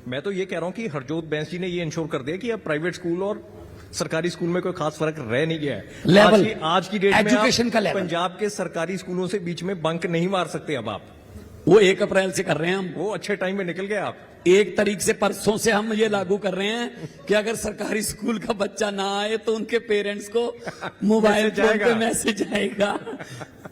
मैं तो ये कह रहा हूं कि हरजोत बैंस जी ने ये इंश्योर कर दिया कि अब प्राइवेट स्कूल और सरकारी स्कूल में कोई खास फर्क रह नहीं गया है। लेवल आज की डेट में एजुकेशन का लेवल पंजाब के सरकारी स्कूलों से बीच में बंक नहीं मार सकते अब आप। वो 1 अप्रैल से कर रहे हैं हम। वो अच्छे टाइम में निकल गए आप। 1 तारीख से परसों से हम ये लागू कर रहे हैं कि अगर सरकारी स्कूल का बच्चा ना आए तो उनके पेरेंट्स को मोबाइल फोन पे मैसेज आएगा।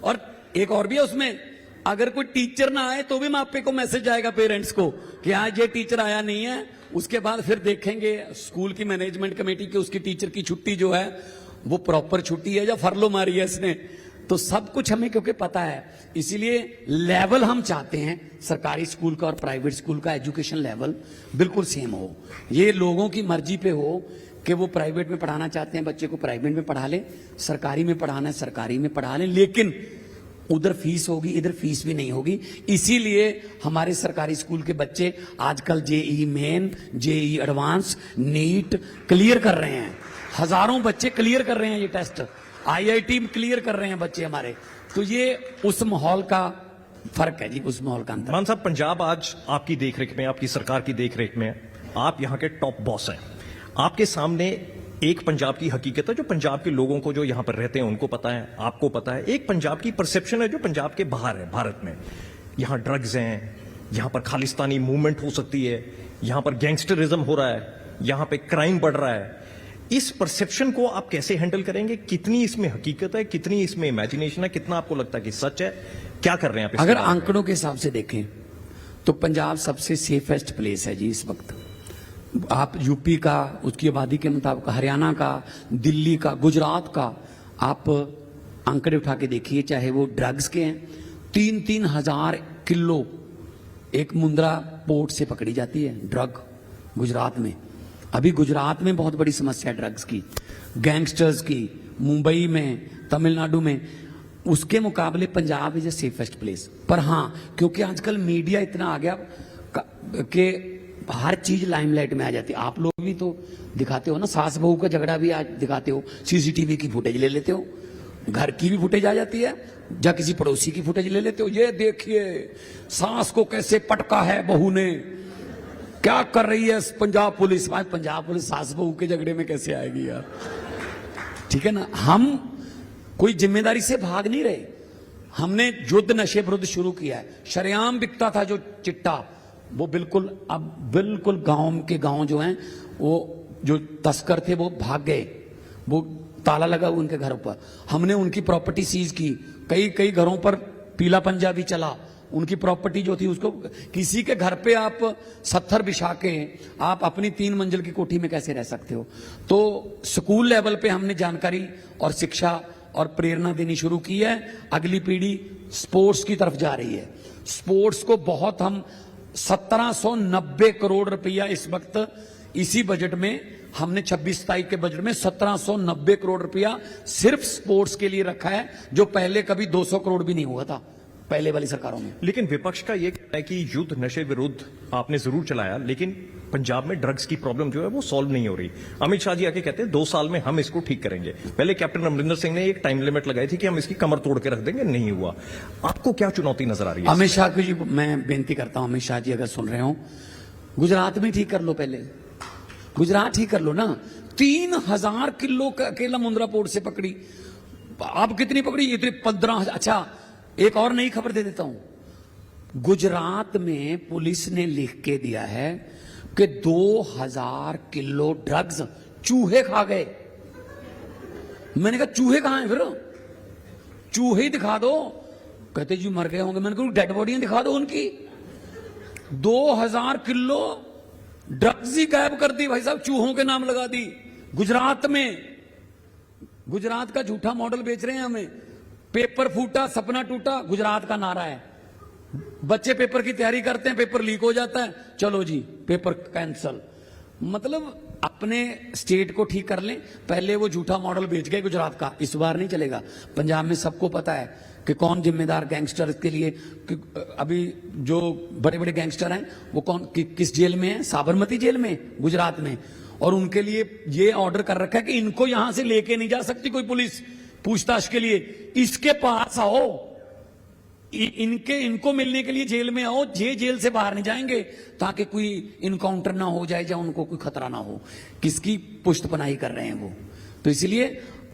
और एक और भी है उसमें, अगर कोई टीचर ना आए तो भी मापे को मैसेज आएगा पेरेंट्स को कि आज ये टीचर आया नहीं है। उसके बाद फिर देखेंगे स्कूल की मैनेजमेंट कमेटी की उसकी टीचर की छुट्टी जो है वो प्रॉपर छुट्टी है या फरलो मारी है इसने। तो सब कुछ हमें क्योंकि पता है, इसीलिए लेवल हम चाहते हैं सरकारी स्कूल का और प्राइवेट स्कूल का एजुकेशन लेवल बिल्कुल सेम हो। ये लोगों की मर्जी पे हो कि वो प्राइवेट में पढ़ाना चाहते हैं बच्चे को प्राइवेट में पढ़ा लें, सरकारी में पढ़ाना है सरकारी में पढ़ा लें, लेकिन उधर फीस होगी इधर फीस भी नहीं होगी। इसीलिए हमारे सरकारी स्कूल के बच्चे आजकल JEE Main, JEE advance, NEET clear कर रहे हैं। हजारों बच्चे क्लियर कर रहे हैं ये टेस्ट, आईआईटी में क्लियर कर रहे हैं बच्चे हमारे। तो ये उस माहौल का फर्क है जी, उस माहौल का अंतर। मान साहब, पंजाब आज आपकी देखरेख में, आपकी सरकार की देखरेख में, आप यहां के टॉप बॉस हैं। आपके सामने एक पंजाब की हकीकत है जो पंजाब के लोगों को जो यहां पर रहते हैं उनको पता है, आपको पता है। एक पंजाब की परसेप्शन है जो पंजाब के बाहर है, भारत में। यहां ड्रग्स हैं, यहां पर खालिस्तानी मूवमेंट हो सकती है, यहां पर गैंगस्टरिज्म हो रहा है, यहां पे क्राइम बढ़ रहा है। इस परसेप्शन को आप कैसे हैंडल करेंगे? कितनी इसमें हकीकत है, कितनी इसमें इमेजिनेशन है, कितना आपको लगता है कि सच है? क्या कर रहे हैं आप? अगर आंकड़ों के हिसाब से देखें तो पंजाब सबसे सेफेस्ट प्लेस है जी इस वक्त। आप यूपी का उसकी आबादी के मुताबिक, हरियाणा का, दिल्ली का, गुजरात का आप आंकड़े उठा के देखिए, चाहे वो ड्रग्स के हैं। 3-3 हजार किलो एक मुंद्रा पोर्ट से पकड़ी जाती है ड्रग गुजरात में। अभी गुजरात में बहुत बड़ी समस्या है ड्रग्स की, गैंगस्टर्स की, मुंबई में, तमिलनाडु में। उसके मुकाबले Punjab is a safest place. पर हां, क्योंकि आजकल मीडिया इतना आ गया कि हर चीज लाइमलाइट में आ जाती है। आप लोग भी तो दिखाते हो ना, सास बहू का झगड़ा भी आज दिखाते हो, सीसीटीवी की फुटेज ले लेते हो, घर की भी फुटेज आ जाती है, या किसी पड़ोसी की फुटेज ले लेते हो। ये देखिए सास को कैसे पटका है बहू ने, क्या कर रही है पंजाब पुलिस। आज पंजाब पुलिस सास बहू के झगड़े में कैसे आएगी यार? ठीक है ना, हम कोई जिम्मेदारी से भाग नहीं रहे। हमने युद्ध नशे विरुद्ध शुरू किया है। शरेआम बिकता था जो चिट्टा, वो बिल्कुल अब बिल्कुल गांव के गांव जो हैं, वो जो तस्कर थे वो भाग गए, वो ताला लगा उनके घरों पर। हमने उनकी प्रॉपर्टी सीज की, कई घरों पर पीला पंजा भी चला। उनकी प्रॉपर्टी जो थी उसको, किसी के घर पे आप 70 बिछा के आप अपनी 3 मंजिल की कोठी में कैसे रह सकते हो? तो स्कूल लेवल पे हमने जानकारी और शिक्षा और प्रेरणा देनी शुरू की है। अगली पीढ़ी स्पोर्ट्स की तरफ जा रही है। स्पोर्ट्स को बहुत हम 1790 करोड़ रुपया इस वक्त इसी बजट में हमने 26-27 के बजट में 1790 करोड़ रुपया सिर्फ स्पोर्ट्स के लिए रखा है, जो पहले कभी 200 करोड़ भी नहीं हुआ था पहले वाली सरकारों में। लेकिन विपक्ष का यह कहना है कि युद्ध नशे विरुद्ध आपने जरूर चलाया, लेकिन पंजाब में ड्रग्स की प्रॉब्लम जो है वो सॉल्व नहीं हो रही। अमित शाह जी आके कहते हैं 2 साल में हम इसको ठीक करेंगे। पहले कैप्टन अमरिंदर सिंह ने एक टाइम लिमिट लगाई थी कि हम इसकी कमर तोड़ के रख देंगे, नहीं हुआ। आपको क्या चुनौती नजर आ रही है? अमित शाह को जी मैं बेनती करता हूं, अमित शाह जी अगर सुन रहे हो, गुजरात में ठीक कर लो, पहले गुजरात ठीक कर लो ना। 3000 किलो का अकेला मुंद्रा पोर्ट से पकड़ी। आप कितनी पकड़ी? इतनी 15। अच्छा, एक और नई खबर दे देता हूं। गुजरात में पुलिस ने लिख के दिया है कि 2000 किलो ड्रग्स चूहे खा गए। मैंने कहा चूहे कहां हैं? फिर चूहे ही दिखा दो। कहते जी मर गए होंगे। मैंने कहा डेड बॉडियां दिखा दो उनकी। 2000 किलो ड्रग्स ही गायब कर दी भाई साहब, चूहों के नाम लगा दी गुजरात में। गुजरात का झूठा मॉडल बेच रहे हैं हमें। पेपर फूटा सपना टूटा, गुजरात का नारा है। बच्चे पेपर की तैयारी करते हैं, पेपर लीक हो जाता है, चलो जी पेपर कैंसल। मतलब अपने स्टेट को ठीक कर लें। पहले वो झूठा मॉडल बेच गए गुजरात का, इस बार नहीं चलेगा। पंजाब में सबको पता है कि कौन जिम्मेदार गैंगस्टर के लिए। अभी जो बड़े बड़े गैंगस्टर हैं वो कौन किस जेल में है? साबरमती जेल में गुजरात में। और उनके लिए ये ऑर्डर कर रखा है कि इनको यहां से लेके नहीं जा सकती कोई पुलिस पूछताछ के लिए। इसके पास आओ, इनको मिलने के लिए जेल में आओ, जेल से बाहर नहीं जाएंगे ताकि कोई इनकाउंटर ना हो जाए या उनको कोई खतरा ना हो। किसकी पुष्टपनाही कर रहे हैं वो? तो इसलिए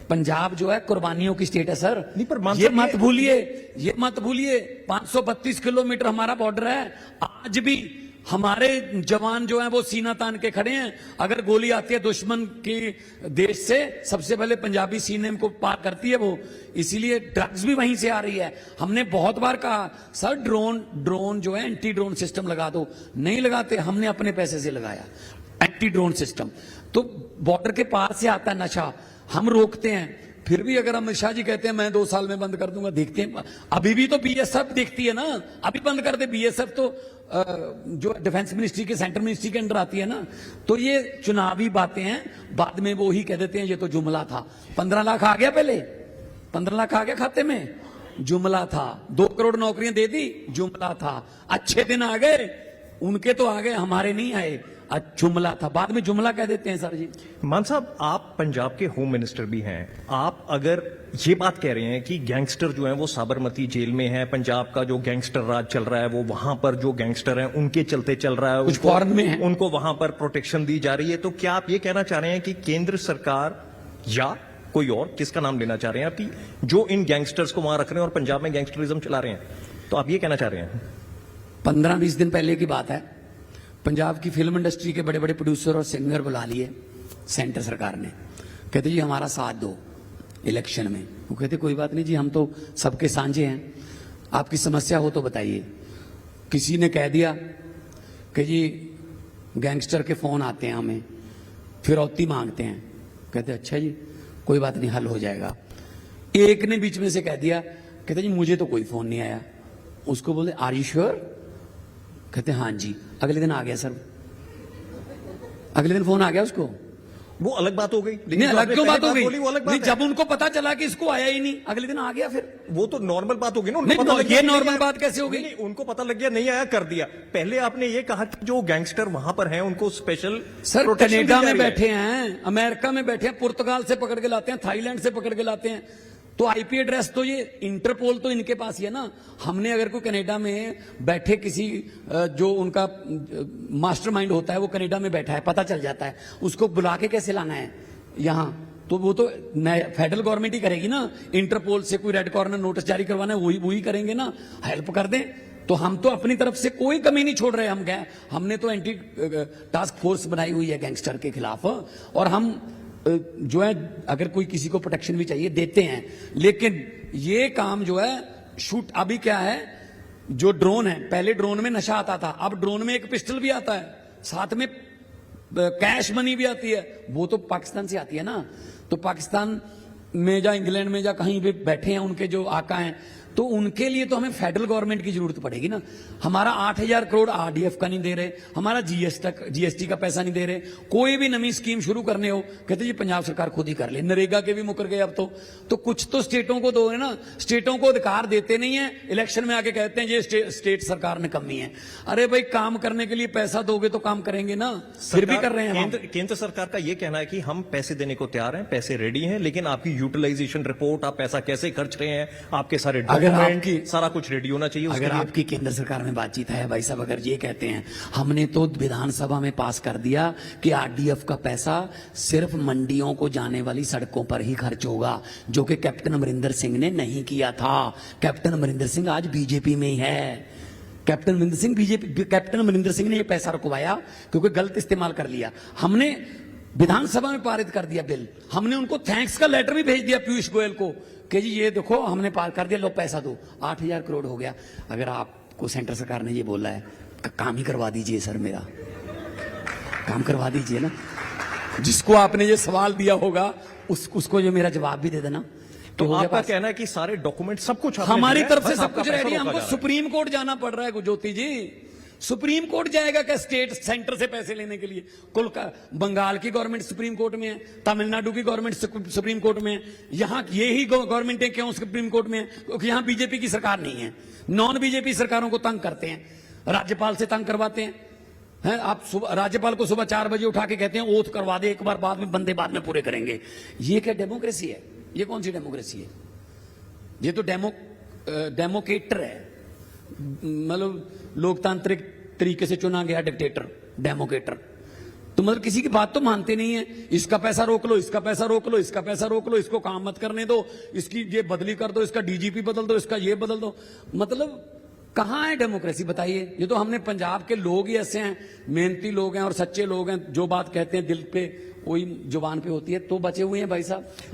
पंजाब जो है कुर्बानियों की स्टेट है सर। नहीं, पर मान ये सकते मत भूलिए 532 किलोमीटर हमारा बॉर्डर है। आज भी हमारे जवान जो हैं वो सीना तान के खड़े हैं। अगर गोली आती है दुश्मन के देश से, सबसे पहले पंजाबी सीने को पार करती है वो। इसीलिए ड्रग्स भी वहीं से आ रही है। हमने बहुत बार कहा सर ड्रोन जो है एंटी ड्रोन सिस्टम लगा दो, नहीं लगाते। हमने अपने पैसे से लगाया एंटी ड्रोन सिस्टम। तो बॉर्डर के पार से आता है नशा, हम रोकते हैं। फिर भी अगर अमित शाह जी कहते हैं मैं 2 साल में बंद कर दूंगा, देखते हैं। अभी भी तो बीएसएफ देखती है ना, अभी बंद कर दे। बीएसएफ तो जो डिफेंस मिनिस्ट्री के, सेंट्रल मिनिस्ट्री के अंडर आती है ना। तो ये चुनावी बातें हैं, बाद में वो ही कह देते हैं ये तो जुमला था। 15 लाख आ गया, पहले 15 लाख आ गया खाते में, जुमला था। 2 करोड़ नौकरियां दे दी, जुमला था। अच्छे दिन आ गए, उनके तो आ गए, हमारे नहीं आए। जुमला था, बाद में जुमला कह देते हैं सर जी। मान साहब, आप पंजाब के होम मिनिस्टर भी हैं। आप अगर ये बात कह रहे हैं कि गैंगस्टर जो हैं वो साबरमती जेल में है, पंजाब का जो गैंगस्टर राज चल रहा है वो वहां पर जो गैंगस्टर हैं उनके चलते चल रहा है, कुछ फॉरेन में है, उनको वहां पर प्रोटेक्शन दी जा रही है, तो क्या आप ये कहना चाह रहे हैं कि केंद्र सरकार या कोई और, किसका नाम लेना चाह रहे हैं आप, जो इन गैंगस्टर्स को वहां रख रहे हैं और पंजाब में गैंगस्टरिज्म चला रहे हैं, तो आप ये कहना चाह रहे हैं? 15-20 दिन पहले की बात है, पंजाब की फिल्म इंडस्ट्री के बड़े बड़े प्रोड्यूसर और सिंगर बुला लिए सेंटर सरकार ने। कहते जी हमारा साथ दो इलेक्शन में। वो कहते कोई बात नहीं जी, हम तो सबके सांझे हैं, आपकी समस्या हो तो बताइए। किसी ने कह दिया कि जी गैंगस्टर के फोन आते हैं हमें, फिरौती मांगते हैं। कहते अच्छा जी कोई बात नहीं, हल हो जाएगा। एक ने बीच में से कह दिया, कहते जी मुझे तो कोई फोन नहीं आया। उसको बोले आर यू श्योर? कहते हाँ जी। अगले दिन आ गया सर, अगले दिन फोन आ गया उसको। वो अलग बात हो गई। नहीं, अलग क्यों बात हो गई? वो अलग बात नहीं, है। जब उनको पता चला कि इसको आया ही नहीं, अगले दिन आ गया। फिर वो तो नॉर्मल बात होगी ना, उनको नहीं, पता लग गया ये कि नहीं नॉर्मल आया। बात कैसे होगी? नहीं, उनको पता लग गया नहीं आया, कर दिया। पहले आपने ये कहा कि जो गैंगस्टर वहां पर हैं उनको स्पेशल सर प्रोटेक्शन कनाडा दी जा में रही है। बैठे हैं, अमेरिका में बैठे हैं, पुर्तगाल से पकड़ के लाते हैं, थाईलैंड से पकड़ के लाते हैं। तो आईपी एड्रेस तो ये इंटरपोल तो इनके पास ही है ना। हमने अगर कोई कनाडा में बैठे किसी जो उनका मास्टरमाइंड होता है वो कनाडा में बैठा है, पता चल जाता है, उसको बुला के कैसे लाना है यहां? तो वो तो फेडरल गवर्नमेंट ही करेगी ना। इंटरपोल से कोई रेड कॉर्नर नोटिस जारी करवाना है, वही करेंगे ना, हेल्प कर दें। तो हम तो अपनी तरफ से कोई कमी नहीं छोड़ रहे। हम गए, हमने तो एंटी टास्क फोर्स बनाई हुई है गैंगस्टर के खिलाफ, और हम जो है अगर कोई किसी को प्रोटेक्शन भी चाहिए देते हैं। लेकिन ये काम जो है शूट, अभी क्या है, जो ड्रोन है, पहले ड्रोन में नशा आता था, अब ड्रोन में एक पिस्टल भी आता है, साथ में कैश मनी भी आती है। वो तो पाकिस्तान से आती है ना। तो पाकिस्तान में या इंग्लैंड में या कहीं भी बैठे हैं उनके जो आका हैं, तो उनके लिए तो हमें फेडरल गवर्नमेंट की जरूरत पड़ेगी ना। हमारा 8000 करोड़ आरडीएफ का नहीं दे रहे, हमारा जीएसटी का पैसा नहीं दे रहे। कोई भी नई स्कीम शुरू करने हो, कहते जी पंजाब सरकार खुद ही कर ले। नरेगा के भी मुकर गए अब तो कुछ तो स्टेटों को दो है ना। स्टेटों को अधिकार देते नहीं है, इलेक्शन में आके कहते हैं ये स्टेट सरकार में कमी है। अरे भाई काम करने के लिए पैसा दोगे तो काम करेंगे ना, फिर भी कर रहे हैं हम। केंद्र सरकार का ये कहना है कि हम पैसे देने को तैयार हैं, पैसे रेडी हैं, लेकिन आपकी यूटिलाइजेशन रिपोर्ट, आप पैसा कैसे खर्च रहे हैं, आपके सारे डॉक्यूमेंट, सारा कुछ रेडी होना चाहिए। अगर आपकी केंद्र सरकार में बातचीत है भाई साहब, अगर ये कहते हैं हमने तो विधानसभा में पास कर दिया कि आरडीएफ का पैसा सिर्फ मंडियों को जाने वाली सड़कों पर ही खर्च होगा, जो कि कैप्टन अमरिंदर सिंह ने नहीं किया था। कैप्टन अमरिंदर सिंह आज बीजेपी में ही है। कैप्टन अमरिंदर सिंह ने यह पैसा रुकवाया क्योंकि गलत इस्तेमाल कर लिया। हमने विधानसभा में पारित कर दिया बिल। हमने उनको थैंक्स का लेटर भी भेज दिया पीयूष गोयल को कि जी ये देखो हमने पास कर दिया, लो पैसा दो। 8000 करोड़ हो गया। अगर आपको सेंटर सरकार ने ये बोला है, काम ही करवा दीजिए सर, मेरा काम करवा दीजिए ना। जिसको आपने ये सवाल दिया होगा उसको जो मेरा जवाब भी दे देना। तो आपका कहना है कि सारे डॉक्यूमेंट सब कुछ हमारी तरफ से सब कुछ रेडी है। हमको सुप्रीम कोर्ट जाना पड़ रहा है ज्योति जी। सुप्रीम कोर्ट जाएगा क्या स्टेट सेंटर से पैसे लेने के लिए? बंगाल की गवर्नमेंट सुप्रीम कोर्ट में है, तमिलनाडु की गवर्नमेंट सुप्रीम कोर्ट में है, यहां ये ही गवर्नमेंटें क्यों सुप्रीम कोर्ट में है? क्योंकि यहां बीजेपी की सरकार नहीं है। नॉन बीजेपी सरकारों को तंग करते हैं, राज्यपाल से तंग करवाते हैं। आप राज्यपाल को सुबह 4 बजे उठा के कहते हैं ओथ करवा दे, एक बार बाद में बंदे बाद में पूरे करेंगे। ये क्या डेमोक्रेसी है? ये कौन सी डेमोक्रेसी है? ये तो डेमोक्रेटर है। मतलब लोकतांत्रिक तरीके से चुना गया डिक्टेटर, डेमोक्रेटर। तो मतलब किसी की बात तो मानते नहीं है। इसका पैसा रोक लो, इसका पैसा रोक लो, इसका पैसा रोक लो, इसको काम मत करने दो, इसकी ये बदली कर दो, इसका डीजीपी बदल दो, इसका ये बदल दो। मतलब कहां है डेमोक्रेसी बताइए। ये तो हमने पंजाब के लोग ही ऐसे हैं, मेहनती लोग हैं और सच्चे लोग हैं, जो बात कहते हैं दिल पे वही जुबान पे होती है, तो बचे हुए हैं भाई साहब।